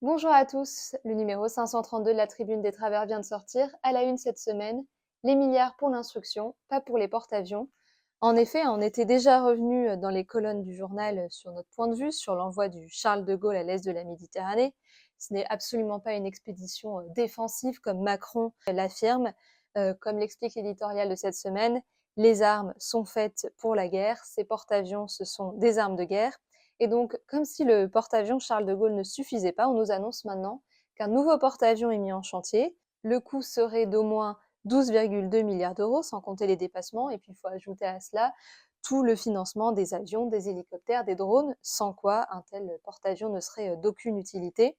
Bonjour à tous, le numéro 532 de la Tribune des Travers vient de sortir. À la une cette semaine, les milliards pour l'instruction, pas pour les porte-avions. En effet, on était déjà revenu dans les colonnes du journal sur notre point de vue sur l'envoi du Charles de Gaulle à l'est de la Méditerranée. Ce n'est absolument pas une expédition défensive comme Macron l'affirme. Comme l'explique l'éditorial de cette semaine, les armes sont faites pour la guerre, ces porte-avions, ce sont des armes de guerre. Et donc, comme si le porte-avions Charles de Gaulle ne suffisait pas, on nous annonce maintenant qu'un nouveau porte-avions est mis en chantier. Le coût serait d'au moins 12,2 milliards d'euros, sans compter les dépassements. Et puis, il faut ajouter à cela tout le financement des avions, des hélicoptères, des drones, sans quoi un tel porte-avions ne serait d'aucune utilité.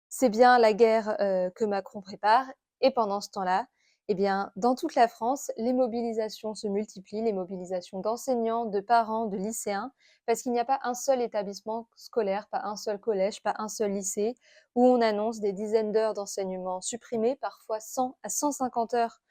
C'est bien la guerre que Macron prépare. Et pendant ce temps-là, eh bien, dans toute la France, les mobilisations se multiplient, les mobilisations d'enseignants, de parents, de lycéens, parce qu'il n'y a pas un seul établissement scolaire, pas un seul collège, pas un seul lycée, où on annonce des dizaines d'heures d'enseignement supprimées, parfois 100 à 150 heures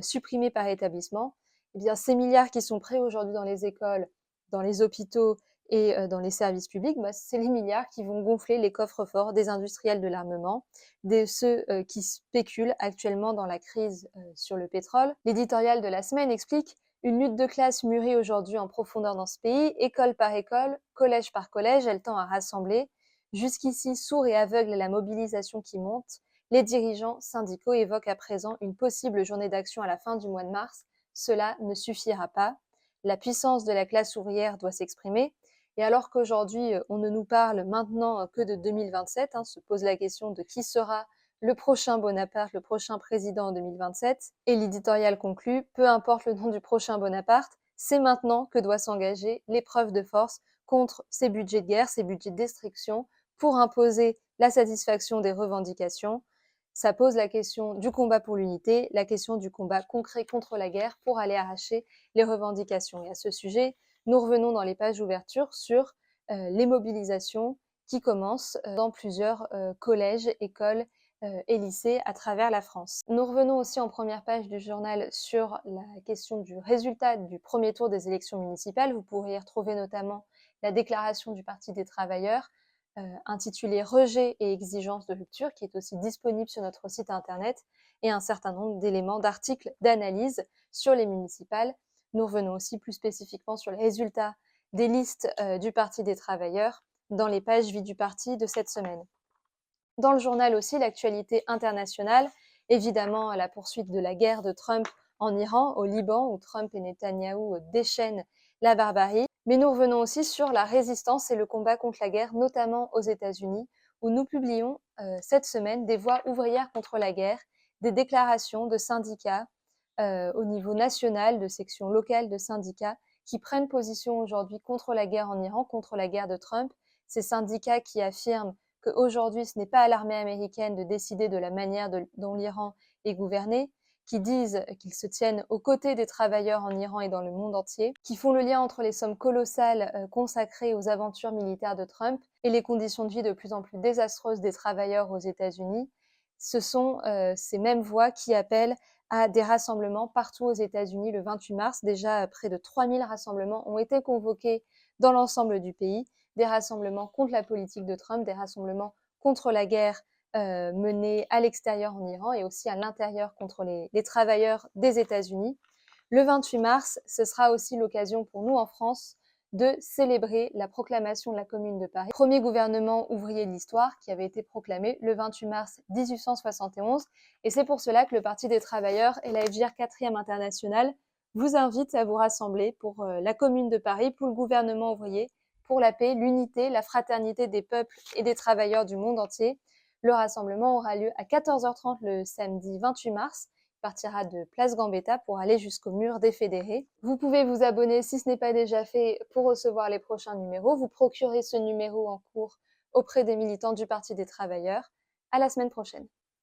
supprimées par établissement. Eh bien, ces milliards qui sont prêts aujourd'hui dans les écoles, dans les hôpitaux, et dans les services publics, c'est les milliards qui vont gonfler les coffres forts des industriels de l'armement, de ceux qui spéculent actuellement dans la crise sur le pétrole. L'éditorial de la semaine explique une lutte de classe mûrie aujourd'hui en profondeur dans ce pays, école par école, collège par collège, elle tend à rassembler. Jusqu'ici, sourds et aveugles à la mobilisation qui monte, les dirigeants syndicaux évoquent à présent une possible journée d'action à la fin du mois de mars. Cela ne suffira pas. La puissance de la classe ouvrière doit s'exprimer. Et alors qu'aujourd'hui, on ne nous parle maintenant que de 2027, se pose la question de qui sera le prochain Bonaparte, le prochain président en 2027. Et l'éditorial conclut, peu importe le nom du prochain Bonaparte, c'est maintenant que doit s'engager l'épreuve de force contre ces budgets de guerre, ces budgets de destruction, pour imposer la satisfaction des revendications. Ça pose la question du combat pour l'unité, la question du combat concret contre la guerre pour aller arracher les revendications. Et à ce sujet, nous revenons dans les pages d'ouverture sur les mobilisations qui commencent dans plusieurs collèges, écoles et lycées à travers la France. Nous revenons aussi en première page du journal sur la question du résultat du premier tour des élections municipales. Vous pourrez y retrouver notamment la déclaration du Parti des travailleurs intitulée Rejet et exigences de rupture, qui est aussi disponible sur notre site internet, et un certain nombre d'éléments d'articles d'analyse sur les municipales. Nous revenons aussi plus spécifiquement sur les résultats des listes du Parti des travailleurs dans les pages vie du parti de cette semaine. Dans le journal aussi, l'actualité internationale, évidemment la poursuite de la guerre de Trump en Iran, au Liban, où Trump et Netanyahou déchaînent la barbarie. Mais nous revenons aussi sur la résistance et le combat contre la guerre, notamment aux États-Unis, où nous publions cette semaine des voix ouvrières contre la guerre, des déclarations de syndicats au niveau national, de sections locales de syndicats qui prennent position aujourd'hui contre la guerre en Iran, contre la guerre de Trump. Ces syndicats qui affirment qu'aujourd'hui, ce n'est pas à l'armée américaine de décider de la manière dont l'Iran est gouverné, qui disent qu'ils se tiennent aux côtés des travailleurs en Iran et dans le monde entier, qui font le lien entre les sommes colossales consacrées aux aventures militaires de Trump et les conditions de vie de plus en plus désastreuses des travailleurs aux États-Unis. Ce sont ces mêmes voix qui appellent à des rassemblements partout aux États-Unis le 28 mars. Déjà, près de 3000 rassemblements ont été convoqués dans l'ensemble du pays, des rassemblements contre la politique de Trump, des rassemblements contre la guerre menée à l'extérieur en Iran et aussi à l'intérieur contre les travailleurs des États-Unis. Le 28 mars, ce sera aussi l'occasion pour nous en France de célébrer la proclamation de la Commune de Paris, premier gouvernement ouvrier de l'histoire qui avait été proclamé le 28 mars 1871. Et c'est pour cela que le Parti des travailleurs et la FGR 4e internationale vous invitent à vous rassembler pour la Commune de Paris, pour le gouvernement ouvrier, pour la paix, l'unité, la fraternité des peuples et des travailleurs du monde entier. Le rassemblement aura lieu à 14h30 le samedi 28 mars. Il partira de Place Gambetta pour aller jusqu'au mur des Fédérés. Vous pouvez vous abonner si ce n'est pas déjà fait pour recevoir les prochains numéros. Vous procurez ce numéro en cours auprès des militants du Parti des travailleurs. À la semaine prochaine.